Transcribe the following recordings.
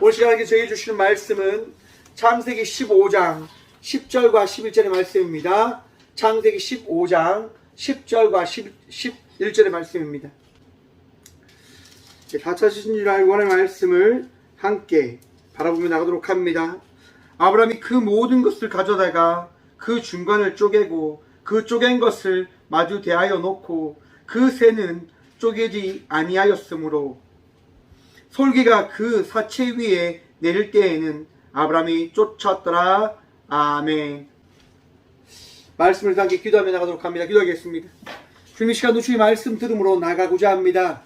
오늘 시간에 저에게 주시는 말씀은 창세기 15장 10절과 11절의 말씀입니다. 창세기 15장 10절과 11절의 말씀입니다. 다 찾으신 줄 알고 하는 말씀을 함께 바라보며 나가도록 합니다. 아브라함이 그 모든 것을 가져다가 그 중간을 쪼개고 그 쪼갠 것을 마주 대하여 놓고 그 새는 쪼개지 아니하였으므로 솔개가 그 사체 위에 내릴 때에는 아브라함이 쫓았더라. 아멘. 말씀을 함께 기도하며 나가도록 합니다. 기도하겠습니다. 주님, 이 시간 주의 말씀 들음으로 나가고자 합니다.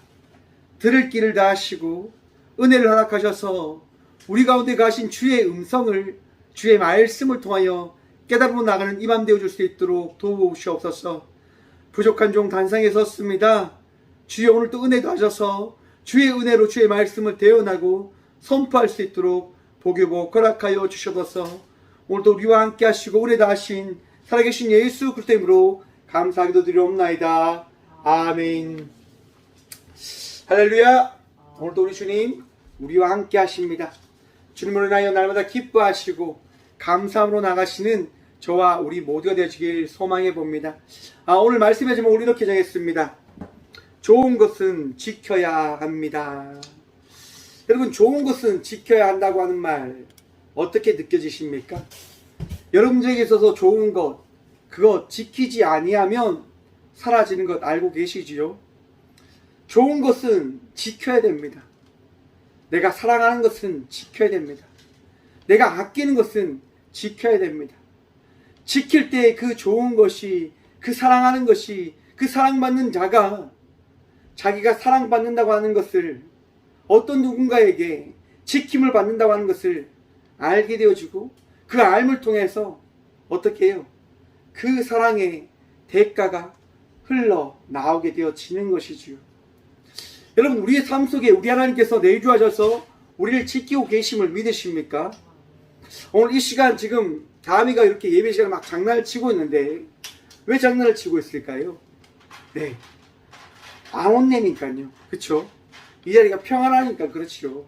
들을 길을 다 하시고 은혜를 허락하셔서 우리 가운데 가신 주의 음성을, 주의 말씀을 통하여 깨달음으로 나가는 이 밤 되어줄 수 있도록 도우시옵소서. 부족한 종 단상에 섰습니다. 주여, 오늘 또 은혜도 하셔서 주의 은혜로 주의 말씀을 대언하고 선포할 수 있도록 복유복 허락하여 주셔서 오늘도 우리와 함께 하시고 은혜 다하신 살아계신 예수 그리스도 이름으로 감사하기도 드리옵나이다. 아멘. 할렐루야. 오늘도 우리 주님 우리와 함께 하십니다. 주님으로 인하여 날마다 기뻐하시고 감사함으로 나가시는 저와 우리 모두가 되시길 소망해 봅니다. 오늘 말씀의 제목 이렇게 정했습니다. 좋은 것은 지켜야 합니다. 여러분, 좋은 것은 지켜야 한다고 하는 말 어떻게 느껴지십니까? 여러분들에게 있어서 좋은 것, 그거 지키지 아니하면 사라지는 것 알고 계시지요? 좋은 것은 지켜야 됩니다. 내가 사랑하는 것은 지켜야 됩니다. 내가 아끼는 것은 지켜야 됩니다. 지킬 때 그 좋은 것이, 그 사랑하는 것이, 그 사랑받는 자가 자기가 사랑받는다고 하는 것을, 어떤 누군가에게 지킴을 받는다고 하는 것을 알게 되어지고 그 알을 통해서 어떻게 해요? 그 사랑의 대가가 흘러나오게 되어지는 것이지요. 여러분, 우리의 삶 속에 우리 하나님께서 내주하셔서 우리를 지키고 계심을 믿으십니까? 오늘 이 시간 지금 다미가 이렇게 예배 시간에 막 장난을 치고 있는데 왜 장난을 치고 있을까요? 네, 안 혼내니까요. 그쵸? 이 자리가 평안하니까 그렇지요.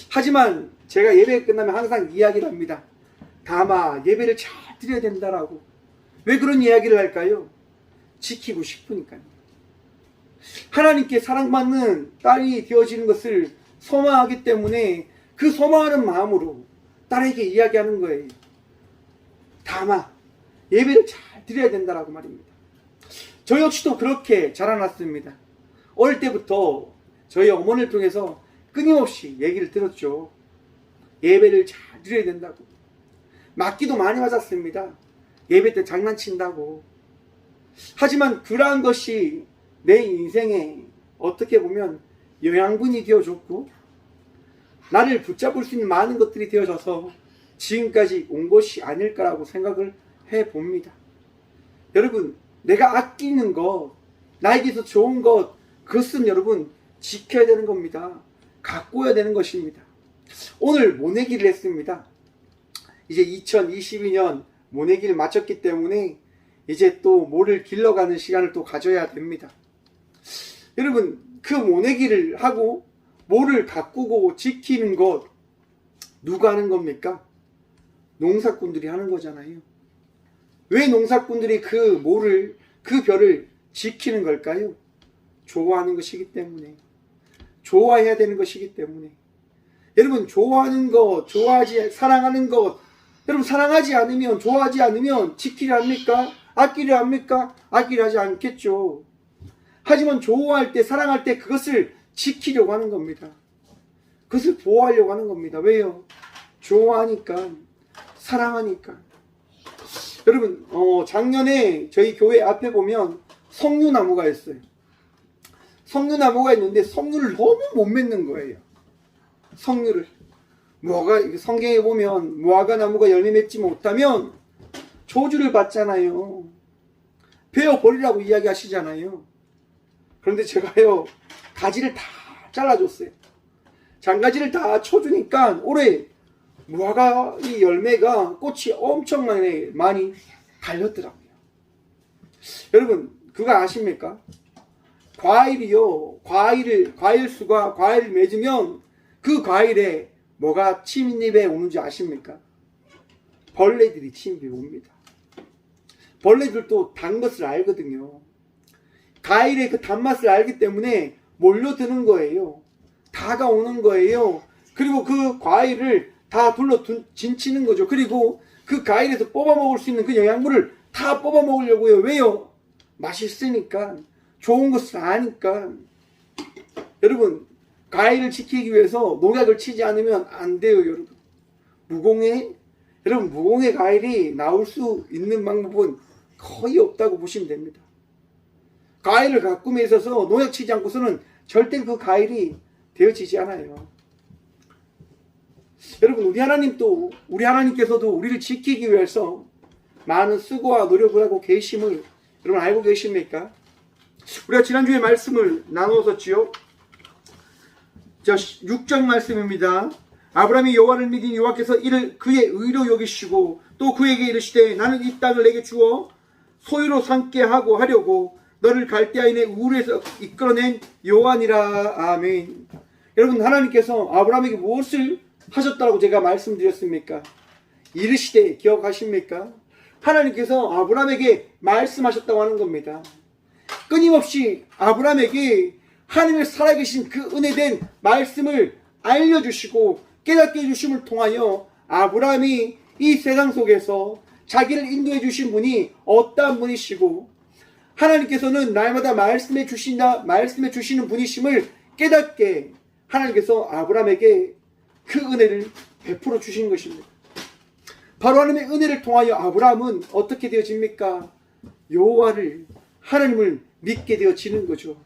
하지만 제가 예배 끝나면 항상 이야기를 합니다. 다마, 예배를 잘 드려야 된다라고. 왜 그런 이야기를 할까요? 지키고 싶으니까요. 하나님께 사랑받는 딸이 되어지는 것을 소망하기 때문에 그 소망하는 마음으로 딸에게 이야기하는 거예요. 다마, 예배를 잘 드려야 된다라고 말입니다. 저 역시도 그렇게 자라났습니다. 어릴 때부터 저희 어머니를 통해서 끊임없이 얘기를 들었죠. 예배를 잘 드려야 된다고. 맞기도 많이 맞았습니다. 예배 때 장난친다고. 하지만 그러한 것이 내 인생에 어떻게 보면 영양분이 되어줬고 나를 붙잡을 수 있는 많은 것들이 되어져서 지금까지 온 것이 아닐까라고 생각을 해봅니다. 여러분, 내가 아끼는 것, 나에게서 좋은 것, 그것은 여러분 지켜야 되는 겁니다. 가꿔야 되는 것입니다. 오늘 모내기를 했습니다. 이제 2022년 모내기를 마쳤기 때문에 이제 또 모를 길러가는 시간을 또 가져야 됩니다. 여러분, 그 모내기를 하고 모를 가꾸고 지키는 것 누가 하는 겁니까? 농사꾼들이 하는 거잖아요. 왜 농사꾼들이 그 모를, 그 벼를 지키는 걸까요? 좋아하는 것이기 때문에. 좋아해야 되는 것이기 때문에. 여러분, 좋아하는 것, 사랑하는 것, 여러분 사랑하지 않으면, 좋아하지 않으면 지키려 합니까? 아끼려 합니까? 아끼려 하지 않겠죠. 하지만 좋아할 때, 사랑할 때 그것을 지키려고 하는 겁니다. 그것을 보호하려고 하는 겁니다. 왜요? 좋아하니까, 사랑하니까. 여러분, 작년에 저희 교회 앞에 보면 석류나무가 있어요. 석류나무가 있는데 석류를 너무 못 맺는 거예요. 석류를. 성경에 보면 무화과 나무가 열매 맺지 못하면 저주를 받잖아요. 베어버리라고 이야기하시잖아요. 그런데 제가요, 가지를 다 잘라줬어요. 장가지를 다 쳐주니까 올해 무화과 이 열매가, 꽃이 엄청 많이 달렸더라고요. 여러분, 그거 아십니까? 과일이요, 과일수가 과일을 맺으면 그 과일에 뭐가 침입에 오는지 아십니까? 벌레들이 침입해 옵니다. 벌레들도 단 것을 알거든요. 과일의 그 단맛을 알기 때문에 몰려드는 거예요. 다가오는 거예요. 그리고 그 과일을 다 둘러 진치는 거죠. 그리고 그 과일에서 뽑아 먹을 수 있는 그 영양분을 다 뽑아 먹으려고요. 왜요? 맛있으니까, 좋은 것을 아니까. 여러분, 과일을 지키기 위해서 농약을 치지 않으면 안 돼요, 여러분. 무공해 과일이 나올 수 있는 방법은 거의 없다고 보시면 됩니다. 과일을 가꿈에 있어서 농약 치지 않고서는 절대 그 과일이 되어지지 않아요. 여러분, 우리 하나님께서도 우리를 지키기 위해서 많은 수고와 노력을 하고 계심을 여러분 알고 계십니까? 우리가 지난주에 말씀을 나누었었지요. 자, 6절 말씀입니다. 아브라함이 여호와를 믿으니 여호와께서 이를 그의 의로 여기시고 또 그에게 이르시되 나는 이 땅을 내게 주어 소유로 삼게 하고 하려고 너를 갈대아인의 우르에서 이끌어낸 여호와니라. 아멘. 여러분, 하나님께서 아브라함에게 무엇을 하셨다고 제가 말씀드렸습니까? 이르시되 기억하십니까? 하나님께서 아브라함에게 말씀하셨다고 하는 겁니다. 끊임없이 아브라함에게 하나님의 살아계신 그 은혜된 말씀을 알려주시고 깨닫게 해주심을 통하여 아브라함이 이 세상 속에서 자기를 인도해 주신 분이 어떠한 분이시고 하나님께서는 날마다 말씀해 주시는 분이심을 깨닫게 하나님께서 아브라함에게 그 은혜를 베풀어 주신 것입니다. 바로 하나님의 은혜를 통하여 아브라함은 어떻게 되어집니까? 여호와를, 하나님을 믿게 되어지는 거죠.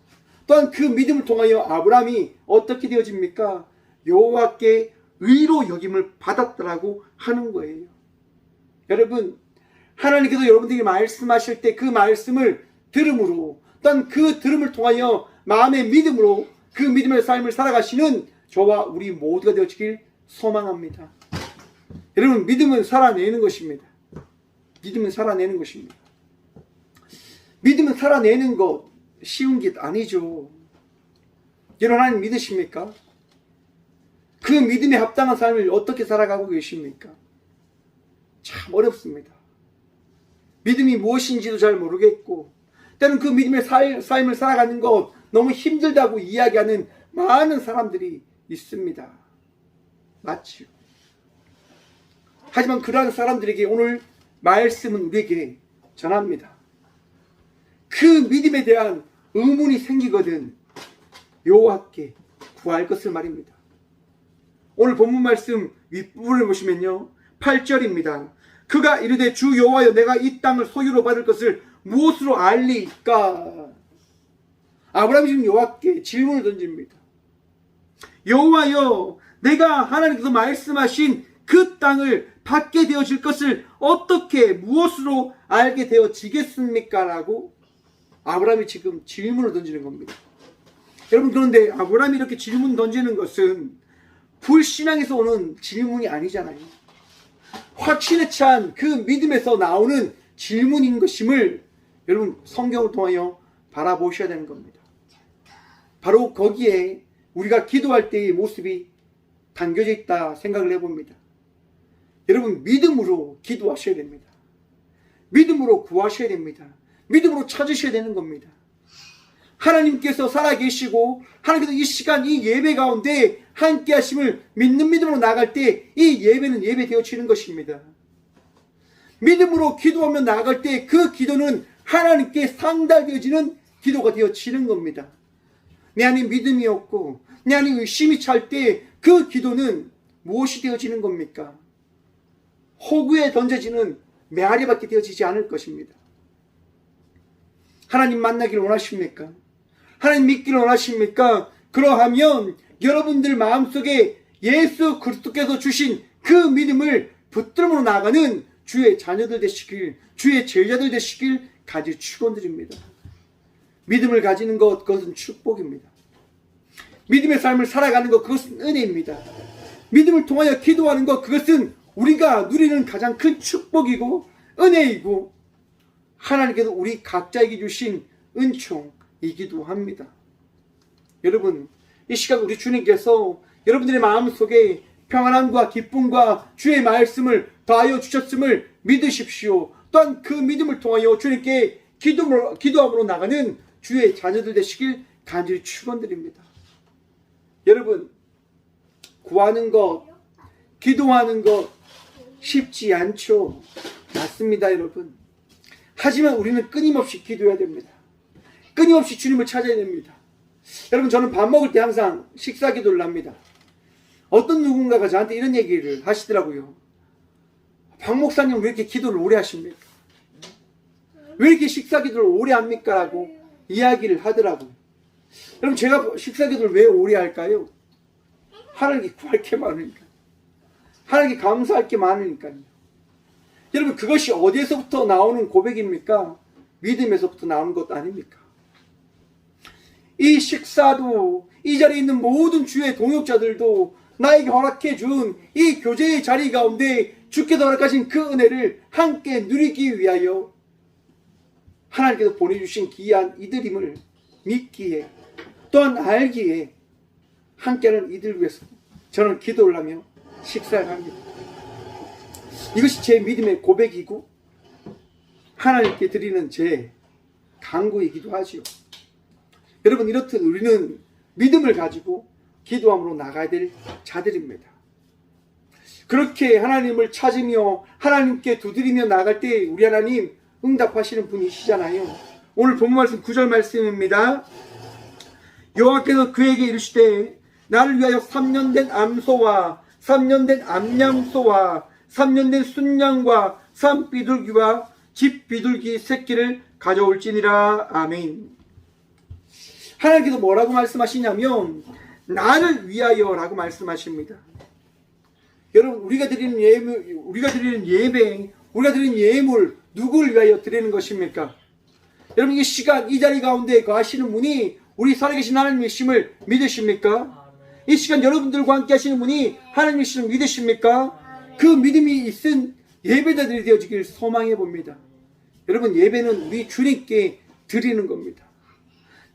또한 그 믿음을 통하여 아브라함이 어떻게 되어집니까? 여호와께 의로 여김을 받았더라고 하는 거예요. 여러분, 하나님께서 여러분들에게 말씀하실 때 그 말씀을 들음으로, 또한 그 들음을 통하여 마음의 믿음으로 그 믿음의 삶을 살아가시는 저와 우리 모두가 되어지길 소망합니다. 여러분, 믿음은 살아내는 것입니다. 믿음은 살아내는 것입니다. 믿음은 살아내는 것 쉬운 게 아니죠. 여러분, 하나님 믿으십니까? 그 믿음에 합당한 삶을 어떻게 살아가고 계십니까? 참 어렵습니다. 믿음이 무엇인지도 잘 모르겠고 때는 그 믿음의 삶을 살아가는 것 너무 힘들다고 이야기하는 많은 사람들이 있습니다. 맞지요? 하지만 그러한 사람들에게 오늘 말씀은 우리에게 전합니다. 그 믿음에 대한 의문이 생기거든 여호와께 구할 것을 말입니다. 오늘 본문 말씀 윗부분을 보시면요, 8절입니다. 그가 이르되 주 여호와여 내가 이 땅을 소유로 받을 것을 무엇으로 알리까? 아브라함이 지금 여호와께 질문을 던집니다. 여호와여, 내가 하나님께서 말씀하신 그 땅을 받게 되어질 것을 어떻게 무엇으로 알게 되어지겠습니까? 라고 아브라함이 지금 질문을 던지는 겁니다. 여러분, 그런데 아브라함이 이렇게 질문 던지는 것은 불신앙에서 오는 질문이 아니잖아요. 확신에 찬 그 믿음에서 나오는 질문인 것임을 여러분 성경을 통하여 바라보셔야 되는 겁니다. 바로 거기에 우리가 기도할 때의 모습이 담겨져 있다 생각을 해봅니다. 여러분, 믿음으로 기도하셔야 됩니다. 믿음으로 구하셔야 됩니다. 믿음으로 찾으셔야 되는 겁니다. 하나님께서 살아계시고 하나님께서 이 시간 이 예배 가운데 함께 하심을 믿는 믿음으로 나갈 때 이 예배는 예배되어지는 것입니다. 믿음으로 기도하며 나갈 때 그 기도는 하나님께 상달되어지는 기도가 되어지는 겁니다. 내 안에 믿음이 없고 내 안에 의심이 찰 때 그 기도는 무엇이 되어지는 겁니까? 호구에 던져지는 메아리밖에 되어지지 않을 것입니다. 하나님 만나기를 원하십니까? 하나님 믿기를 원하십니까? 그러하면 여러분들 마음속에 예수 그리스도께서 주신 그 믿음을 붙들므로 나가는 주의 자녀들 되시길, 주의 제자들 되시길 가지 축원드립니다. 믿음을 가지는 것, 그것은 축복입니다. 믿음의 삶을 살아가는 것, 그것은 은혜입니다. 믿음을 통하여 기도하는 것, 그것은 우리가 누리는 가장 큰 축복이고 은혜이고 하나님께서 우리 각자에게 주신 은총이기도 합니다. 여러분, 이 시간 우리 주님께서 여러분들의 마음속에 평안함과 기쁨과 주의 말씀을 더하여 주셨음을 믿으십시오. 또한 그 믿음을 통하여 주님께 기도함으로 나가는 주의 자녀들 되시길 간절히 축원드립니다. 여러분, 구하는 것, 기도하는 것 쉽지 않죠. 맞습니다, 여러분. 하지만 우리는 끊임없이 기도해야 됩니다. 끊임없이 주님을 찾아야 됩니다. 여러분, 저는 밥 먹을 때 항상 식사 기도를 합니다. 어떤 누군가가 저한테 이런 얘기를 하시더라고요. 박 목사님 왜 이렇게 기도를 오래 하십니까? 왜 이렇게 식사 기도를 오래 합니까? 라고 이야기를 하더라고요. 여러분, 제가 식사 기도를 왜 오래 할까요? 하나님께 구할 게 많으니까. 하나님께 감사할 게 많으니까요. 여러분, 그것이 어디에서부터 나오는 고백입니까? 믿음에서부터 나오는 것 아닙니까? 이 식사도, 이 자리에 있는 모든 주의 동역자들도 나에게 허락해 준 이 교제의 자리 가운데 주께서 허락하신 그 은혜를 함께 누리기 위하여 하나님께서 보내주신 귀한 이들임을 믿기에, 또한 알기에 함께하는 이들 위해서 저는 기도를 하며 식사를 합니다. 이것이 제 믿음의 고백이고 하나님께 드리는 제 간구이기도 하지요. 여러분, 이렇듯 우리는 믿음을 가지고 기도함으로 나가야 될 자들입니다. 그렇게 하나님을 찾으며 하나님께 두드리며 나갈 때 우리 하나님 응답하시는 분이시잖아요. 오늘 본문 말씀 9절 말씀입니다. 여호와께서 그에게 이르시되 나를 위하여 3년 된 암소와 3년 된 암양소와 3년 된 순양과 산비둘기와 집비둘기 새끼를 가져올지니라. 아멘. 하나님께서 뭐라고 말씀하시냐면 나를 위하여 라고 말씀하십니다. 여러분, 우리가 드리는 예배, 우리가 드리는 예물 누구를 위하여 드리는 것입니까? 여러분, 이 시간, 이 자리 가운데 거하시는 분이 우리 살아계신 하나님이심을 믿으십니까? 이 시간 여러분들과 함께 하시는 분이 하나님이심을 믿으십니까? 그 믿음이 있은 예배자들이 되어지길 소망해 봅니다. 여러분, 예배는 우리 주님께 드리는 겁니다.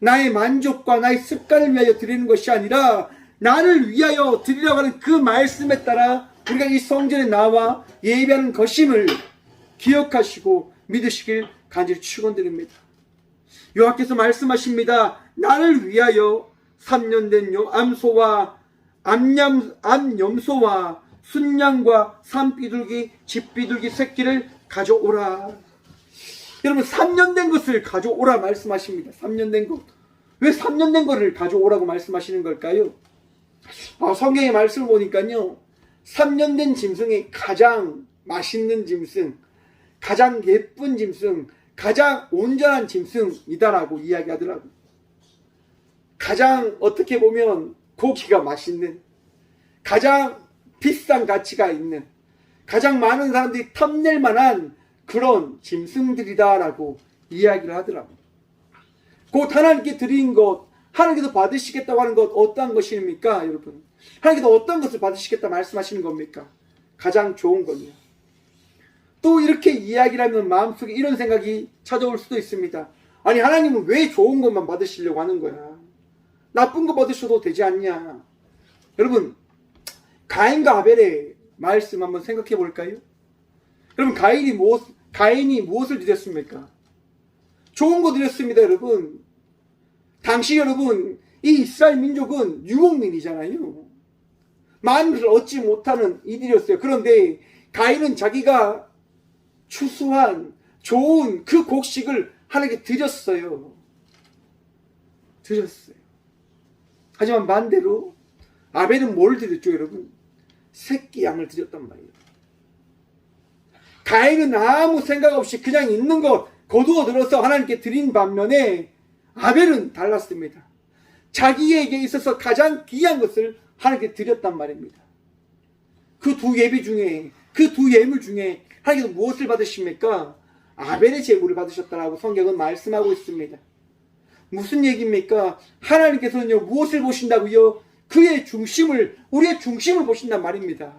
나의 만족과 나의 습관을 위하여 드리는 것이 아니라 나를 위하여 드리려고 하는 그 말씀에 따라 우리가 이 성전에 나와 예배하는 것임을 기억하시고 믿으시길 간절히 축원드립니다. 여호와께서 말씀하십니다. 나를 위하여 3년 된 암소와 암염소와 순양과 산비둘기 집비둘기 새끼를 가져오라. 여러분, 3년 된 것을 가져오라 말씀하십니다. 3년 된 것. 왜 3년 된 것을 가져오라고 말씀하시는 걸까요? 성경의 말씀을 보니까요, 3년 된 짐승이 가장 맛있는 짐승, 가장 예쁜 짐승, 가장 온전한 짐승이다라고 이야기하더라고요. 가장 어떻게 보면 고기가 맛있는, 가장 비싼 가치가 있는, 가장 많은 사람들이 탐낼 만한 그런 짐승들이다라고 이야기를 하더라고요. 곧 하나님께 드린 것, 하나님께서 받으시겠다고 하는 것 어떠한 것입니까, 여러분? 하나님께서 어떤 것을 받으시겠다 말씀하시는 겁니까? 가장 좋은 겁니다. 또 이렇게 이야기를 하면 마음속에 이런 생각이 찾아올 수도 있습니다. 아니, 하나님은 왜 좋은 것만 받으시려고 하는 거야? 나쁜 거 받으셔도 되지 않냐? 여러분, 가인과 아벨의 말씀 한번 생각해 볼까요? 여러분, 가인이 무엇을 드렸습니까? 좋은 거 드렸습니다, 여러분. 당시 여러분, 이 이스라엘 민족은 유목민이잖아요. 만물을 얻지 못하는 이들이었어요. 그런데 가인은 자기가 추수한 좋은 그 곡식을 하나님께 드렸어요. 하지만 반대로 아벨은 뭘 드렸죠, 여러분? 새끼 양을 드렸단 말이에요. 가인은 아무 생각 없이 그냥 있는 것 거두어 들어서 하나님께 드린 반면에 아벨은 달랐습니다. 자기에게 있어서 가장 귀한 것을 하나님께 드렸단 말입니다. 그 두 예비 중에, 그 두 예물 중에 하나님께서 무엇을 받으십니까? 아벨의 제물을 받으셨다라고 성경은 말씀하고 있습니다. 무슨 얘기입니까? 하나님께서는요, 무엇을 보신다고요? 그의 중심을, 우리의 중심을 보신단 말입니다.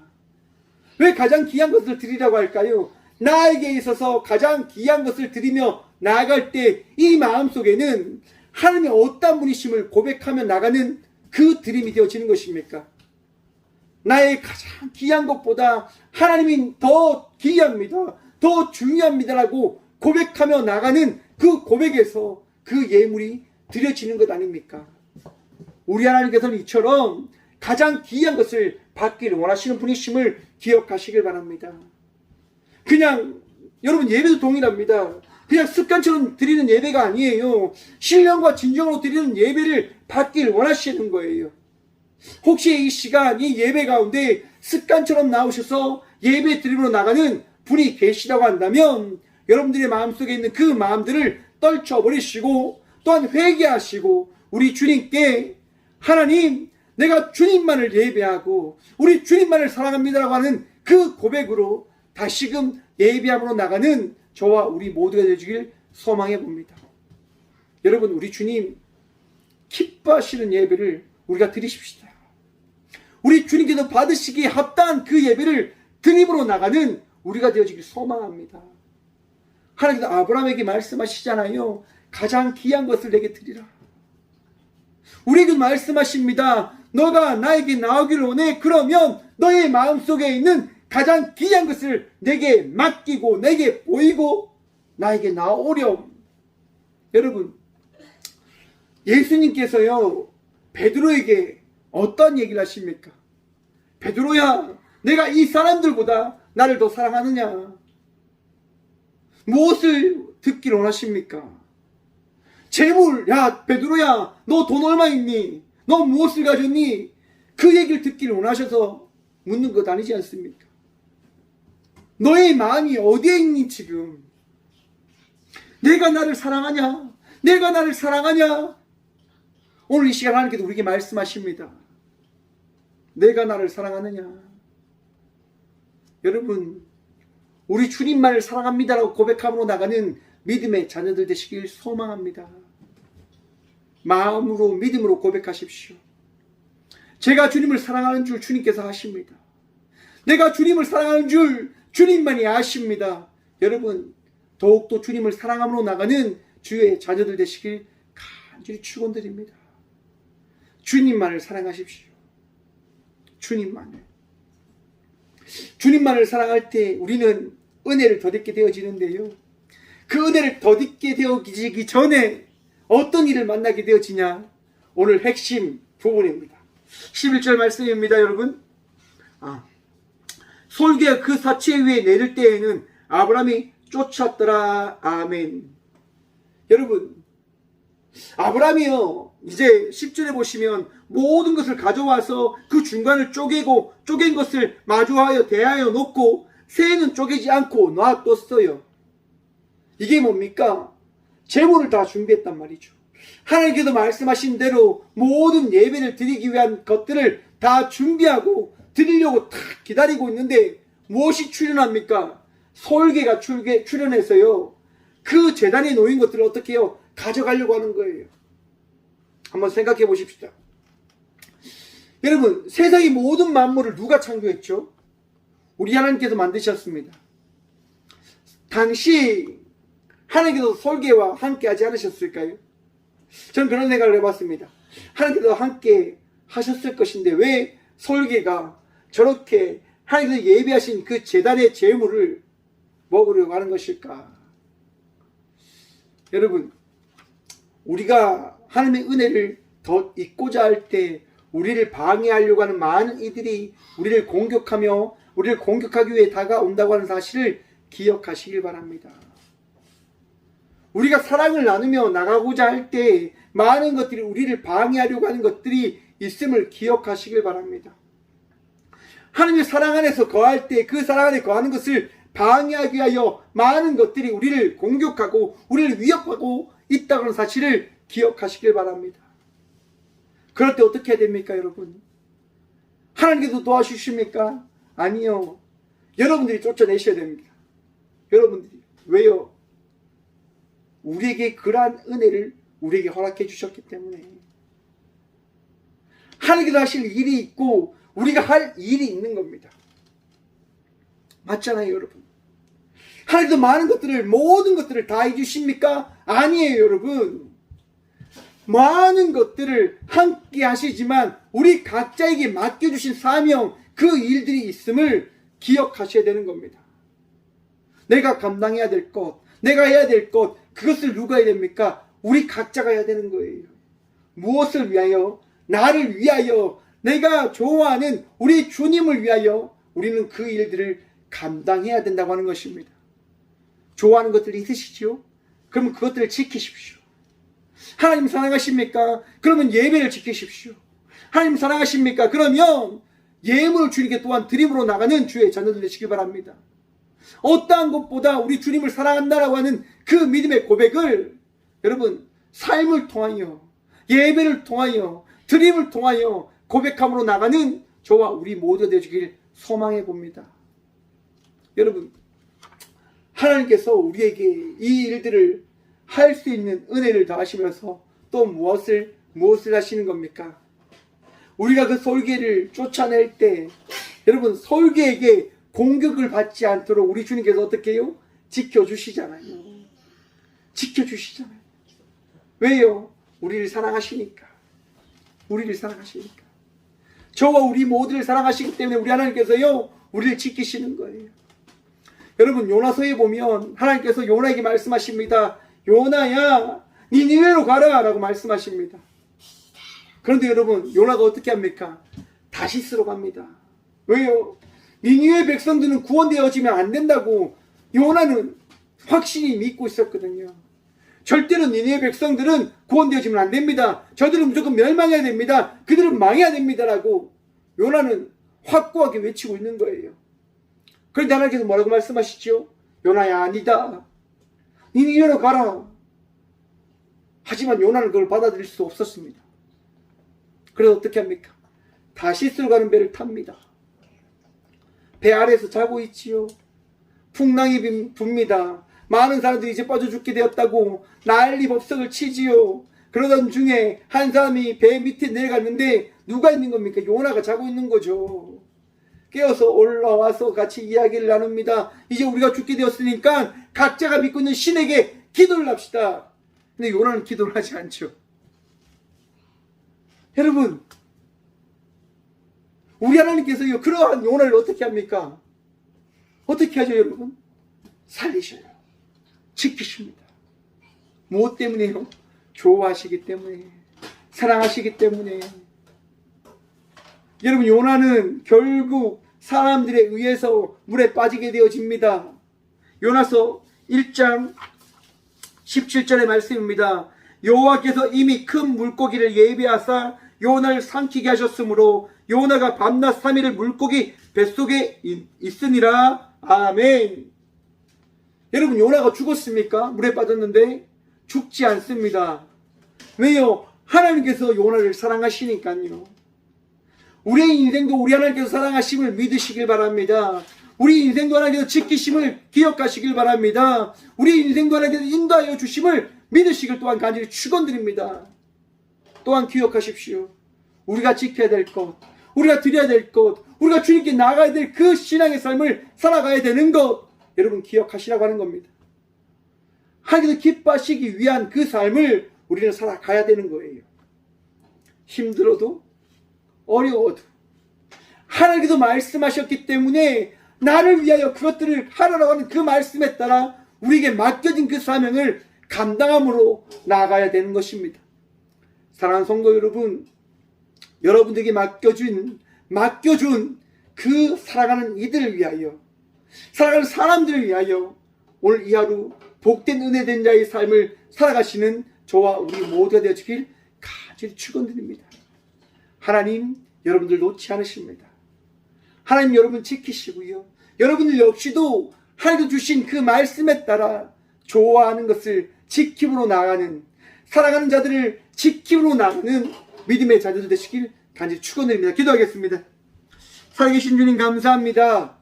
왜 가장 귀한 것을 드리라고 할까요? 나에게 있어서 가장 귀한 것을 드리며 나아갈 때 이 마음속에는 하나님의 어떤 분이심을 고백하며 나가는 그 드림이 되어지는 것입니까? 나의 가장 귀한 것보다 하나님이 더 귀합니다. 더 중요합니다라고 고백하며 나가는 그 고백에서 그 예물이 드려지는 것 아닙니까? 우리 하나님께서는 이처럼 가장 귀한 것을 받기를 원하시는 분이심을 기억하시길 바랍니다. 그냥 여러분 예배도 동일합니다. 그냥 습관처럼 드리는 예배가 아니에요. 신령과 진정으로 드리는 예배를 받기를 원하시는 거예요. 혹시 이 시간 이 예배 가운데 습관처럼 나오셔서 예배 드림으로 나가는 분이 계시다고 한다면 여러분들의 마음속에 있는 그 마음들을 떨쳐버리시고 또한 회개하시고 우리 주님께 하나님 내가 주님만을 예배하고 우리 주님만을 사랑합니다라고 하는 그 고백으로 다시금 예배함으로 나가는 저와 우리 모두가 되어주길 소망해 봅니다. 여러분 우리 주님 기뻐하시는 예배를 우리가 드리십시다. 우리 주님께서 받으시기에 합당한 그 예배를 드림으로 나가는 우리가 되어주길 소망합니다. 하나님께서 아브라함에게 말씀하시잖아요. 가장 귀한 것을 내게 드리라. 우리에게 말씀하십니다. 너가 나에게 나오기를 원해. 그러면 너의 마음속에 있는 가장 귀한 것을 내게 맡기고 내게 보이고 나에게 나오렴. 여러분 예수님께서요 베드로에게 어떤 얘기를 하십니까? 베드로야 내가 이 사람들보다 나를 더 사랑하느냐? 무엇을 듣기를 원하십니까? 재물, 야 베드로야 너 돈 얼마 있니? 너 무엇을 가졌니? 그 얘기를 듣기를 원하셔서 묻는 것 아니지 않습니까? 너의 마음이 어디에 있니 지금? 내가 나를 사랑하냐? 내가 나를 사랑하냐? 오늘 이 시간 하나님께서 우리에게 말씀하십니다. 내가 나를 사랑하느냐? 여러분 우리 주님만을 사랑합니다라고 고백함으로 나가는 믿음의 자녀들 되시길 소망합니다. 마음으로 믿음으로 고백하십시오. 제가 주님을 사랑하는 줄 주님께서 아십니다. 내가 주님을 사랑하는 줄 주님만이 아십니다. 여러분 더욱더 주님을 사랑함으로 나가는 주의 자녀들 되시길 간절히 축원드립니다. 주님만을 사랑하십시오. 주님만을 사랑할 때 우리는 은혜를 덧입게 되어지는데요. 그 은혜를 덧입게 되어지기 전에 어떤 일을 만나게 되어지냐? 오늘 핵심 부분입니다. 11절 말씀입니다, 여러분. 솔개가 그 사체 위에 내릴 때에는 아브라함이 쫓았더라. 아멘. 여러분, 아브라함이요, 이제 10절에 보시면 모든 것을 가져와서 그 중간을 쪼갠 것을 마주하여 대하여 놓고 새는 쪼개지 않고 놔뒀어요. 이게 뭡니까? 제물을 다 준비했단 말이죠. 하나님께서 말씀하신 대로 모든 예배를 드리기 위한 것들을 다 준비하고 드리려고 탁 기다리고 있는데 무엇이 출현합니까? 솔개가 출현해서요. 그 제단에 놓인 것들을 어떻게 해요? 가져가려고 하는 거예요. 한번 생각해 보십시다. 여러분, 세상의 모든 만물을 누가 창조했죠? 우리 하나님께서 만드셨습니다. 당시 하나님께서 솔개와 함께 하지 않으셨을까요? 저는 그런 생각을 해봤습니다. 하나님께서 함께 하셨을 것인데 왜 솔개가 저렇게 하나님께서 예비하신 그 제단의 제물을 먹으려고 하는 것일까? 여러분, 우리가 하나님의 은혜를 더 잊고자 할 때 우리를 방해하려고 하는 많은 이들이 우리를 공격하며 우리를 공격하기 위해 다가온다고 하는 사실을 기억하시길 바랍니다. 우리가 사랑을 나누며 나가고자 할 때 많은 것들이 우리를 방해하려고 하는 것들이 있음을 기억하시길 바랍니다. 하나님의 사랑 안에서 거할 때 그 사랑 안에 거하는 것을 방해하기 위하여 많은 것들이 우리를 공격하고 우리를 위협하고 있다고 하는 사실을 기억하시길 바랍니다. 그럴 때 어떻게 해야 됩니까, 여러분? 하나님께서 도와주십니까? 아니요. 여러분들이 쫓아내셔야 됩니다. 여러분들이. 왜요? 우리에게 그러한 은혜를 우리에게 허락해 주셨기 때문에. 하나님께서 하실 일이 있고 우리가 할 일이 있는 겁니다. 맞잖아요, 여러분. 하나님께서 많은 것들을, 모든 것들을 다 해주십니까? 아니에요, 여러분. 많은 것들을 함께 하시지만 우리 각자에게 맡겨주신 사명, 그 일들이 있음을 기억하셔야 되는 겁니다. 내가 감당해야 될 것, 내가 해야 될 것, 그것을 누가 해야 됩니까? 우리 각자가 해야 되는 거예요. 무엇을 위하여? 나를 위하여, 내가 좋아하는 우리 주님을 위하여 우리는 그 일들을 감당해야 된다고 하는 것입니다. 좋아하는 것들이 있으시죠? 그러면 그것들을 지키십시오. 하나님 사랑하십니까? 그러면 예배를 지키십시오. 하나님 사랑하십니까? 그러면 예물을 주님께 또한 드림으로 나가는 주의 자녀들 되시기 바랍니다. 어떠한 것보다 우리 주님을 사랑한다라고 하는 그 믿음의 고백을 여러분 삶을 통하여, 예배를 통하여, 드림을 통하여 고백함으로 나가는 저와 우리 모두가 되시길 소망해 봅니다. 여러분, 하나님께서 우리에게 이 일들을 할 수 있는 은혜를 더하시면서 또 무엇을 하시는 겁니까? 우리가 그 솔개를 쫓아낼 때 여러분 솔개에게 공격을 받지 않도록 우리 주님께서 어떻게 해요? 지켜주시잖아요. 지켜주시잖아요. 왜요? 우리를 사랑하시니까. 우리를 사랑하시니까. 저와 우리 모두를 사랑하시기 때문에 우리 하나님께서요 우리를 지키시는 거예요. 여러분 요나서에 보면 하나님께서 요나에게 말씀하십니다. 요나야 니느웨로 가라 라고 말씀하십니다. 그런데 여러분 요나가 어떻게 합니까? 다시스로 갑니다. 왜요? 니느웨 백성들은 구원되어지면 안 된다고 요나는 확실히 믿고 있었거든요. 절대로 니느웨 백성들은 구원되어지면 안 됩니다. 저들은 무조건 멸망해야 됩니다. 그들은 망해야 됩니다라고 요나는 확고하게 외치고 있는 거예요. 그런데 하나님께서 뭐라고 말씀하시죠? 요나야 아니다. 니느웨로 가라. 하지만 요나는 그걸 받아들일 수 없었습니다. 그래서 어떻게 합니까? 다시스로 가는 배를 탑니다. 배 아래에서 자고 있지요. 풍랑이 붑니다. 많은 사람들이 이제 빠져 죽게 되었다고 난리 법석을 치지요. 그러던 중에 한 사람이 배 밑에 내려갔는데 누가 있는 겁니까? 요나가 자고 있는 거죠. 깨어서 올라와서 같이 이야기를 나눕니다. 이제 우리가 죽게 되었으니까 각자가 믿고 있는 신에게 기도를 합시다. 근데 요나는 기도를 하지 않죠. 여러분, 우리 하나님께서요 그러한 요나를 어떻게 합니까? 어떻게 하죠 여러분? 살리셔요. 지키십니다. 무엇 때문에요? 좋아하시기 때문에, 사랑하시기 때문에. 여러분 요나는 결국 사람들에 의해서 물에 빠지게 되어집니다. 요나서 1장 17절의 말씀입니다. 여호와께서 이미 큰 물고기를 예비하사 요나를 삼키게 하셨으므로 요나가 밤낮 3일을 물고기 뱃속에 있으니라. 아멘. 여러분 요나가 죽었습니까? 물에 빠졌는데 죽지 않습니다. 왜요? 하나님께서 요나를 사랑하시니까요. 우리의 인생도 우리 하나님께서 사랑하심을 믿으시길 바랍니다. 우리 인생도 하나님께서 지키심을 기억하시길 바랍니다. 우리 인생도 하나님께서 인도하여 주심을 믿으시길 또한 간절히 축원드립니다. 또한 기억하십시오. 우리가 지켜야 될 것, 우리가 드려야 될 것, 우리가 주님께 나가야 될 그 신앙의 삶을 살아가야 되는 것, 여러분 기억하시라고 하는 겁니다. 하나님께서 기뻐하시기 위한 그 삶을 우리는 살아가야 되는 거예요. 힘들어도 어려워도 하나님께서 말씀하셨기 때문에 나를 위하여 그것들을 하라고 하는 그 말씀에 따라 우리에게 맡겨진 그 사명을 감당함으로 나아가야 되는 것입니다. 사랑하는 성도 여러분, 여러분들에게 맡겨준 그 사랑하는 이들을 위하여, 사랑하는 사람들을 위하여 오늘 이 하루 복된 은혜된 자의 삶을 살아가시는 저와 우리 모두가 되어주길 간절히 축원드립니다. 하나님 여러분들 놓지 않으십니다. 하나님 여러분 지키시고요. 여러분들 역시도 하나님께서 주신 그 말씀에 따라 좋아하는 것을 지킴으로 나가는, 사랑하는 자들을 지킴으로 나가는 믿음의 자녀들 되시길 간절히 축원드립니다. 기도하겠습니다. 살아계신 주님 감사합니다.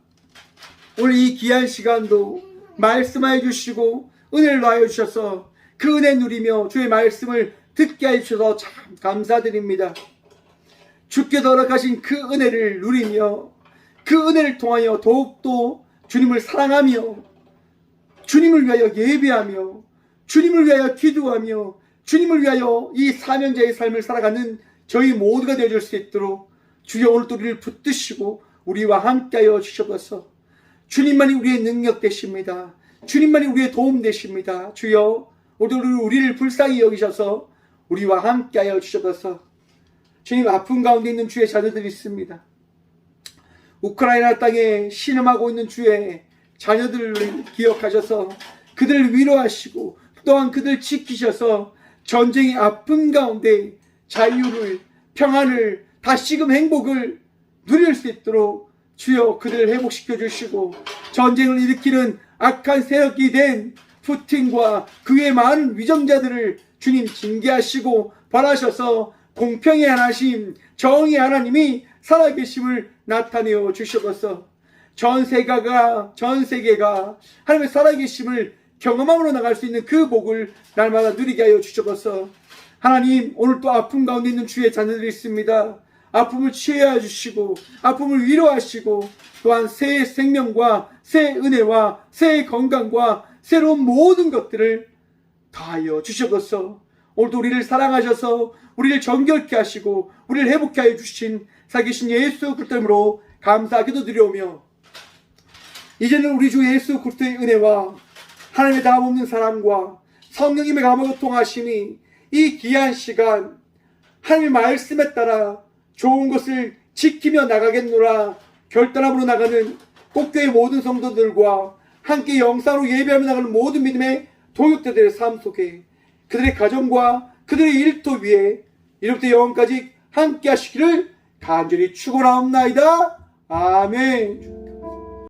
오늘 이 귀한 시간도 말씀하여 주시고 은혜를 더하여 주셔서 그 은혜 누리며 주의 말씀을 듣게 하여 주셔서 참 감사드립니다. 주께서 허락하신 그 은혜를 누리며 그 은혜를 통하여 더욱더 주님을 사랑하며 주님을 위하여 예배하며 주님을 위하여 기도하며 주님을 위하여 이 사명자의 삶을 살아가는 저희 모두가 되어줄 수 있도록 주여 오늘도 우리를 붙드시고 우리와 함께하여 주셔서 주님만이 우리의 능력 되십니다. 주님만이 우리의 도움 되십니다. 주여 우리를 불쌍히 여기셔서 우리와 함께하여 주셔서 주님, 아픈 가운데 있는 주의 자녀들이 있습니다. 우크라이나 땅에 신음하고 있는 주의 자녀들을 기억하셔서 그들을 위로하시고 또한 그들을 지키셔서 전쟁의 아픈 가운데 자유를, 평안을, 다시금 행복을 누릴 수 있도록 주여 그들을 회복시켜 주시고, 전쟁을 일으키는 악한 세력이 된 푸틴과 그의 많은 위정자들을 주님 징계하시고 벌하셔서 공평의 하나님, 정의의 하나님이 살아계심을 나타내어 주셔서 전 세계가 하나님의 살아계심을 경험함으로 나갈 수 있는 그 복을 날마다 누리게 하여 주셔서, 하나님, 오늘 또 아픔 가운데 있는 주의 자녀들이 있습니다. 아픔을 치유해 주시고 아픔을 위로하시고 또한 새 생명과 새 은혜와 새 건강과 새로운 모든 것들을 다하여 주셔서 오늘도 우리를 사랑하셔서 우리를 정결케 하시고 우리를 회복케 하여 주신 살아계신 예수 그리스도 이름으로 감사 기도드리오며, 이제는 우리 주 예수 그리스도의 은혜와 하나님의 다함없는 사랑과 성령님의 감화가 통하시니 이 귀한 시간 하나님의 말씀에 따라 좋은 것을 지키며 나가겠노라 결단함으로 나가는 꼭교회 모든 성도들과 함께 영상으로 예배하며 나가는 모든 믿음의 동역자들의 삶 속에 그들의 가정과 그들의 일터 위에 이로부터 영원까지 함께 하시기를 간절히 축원하옵나이다. 아멘.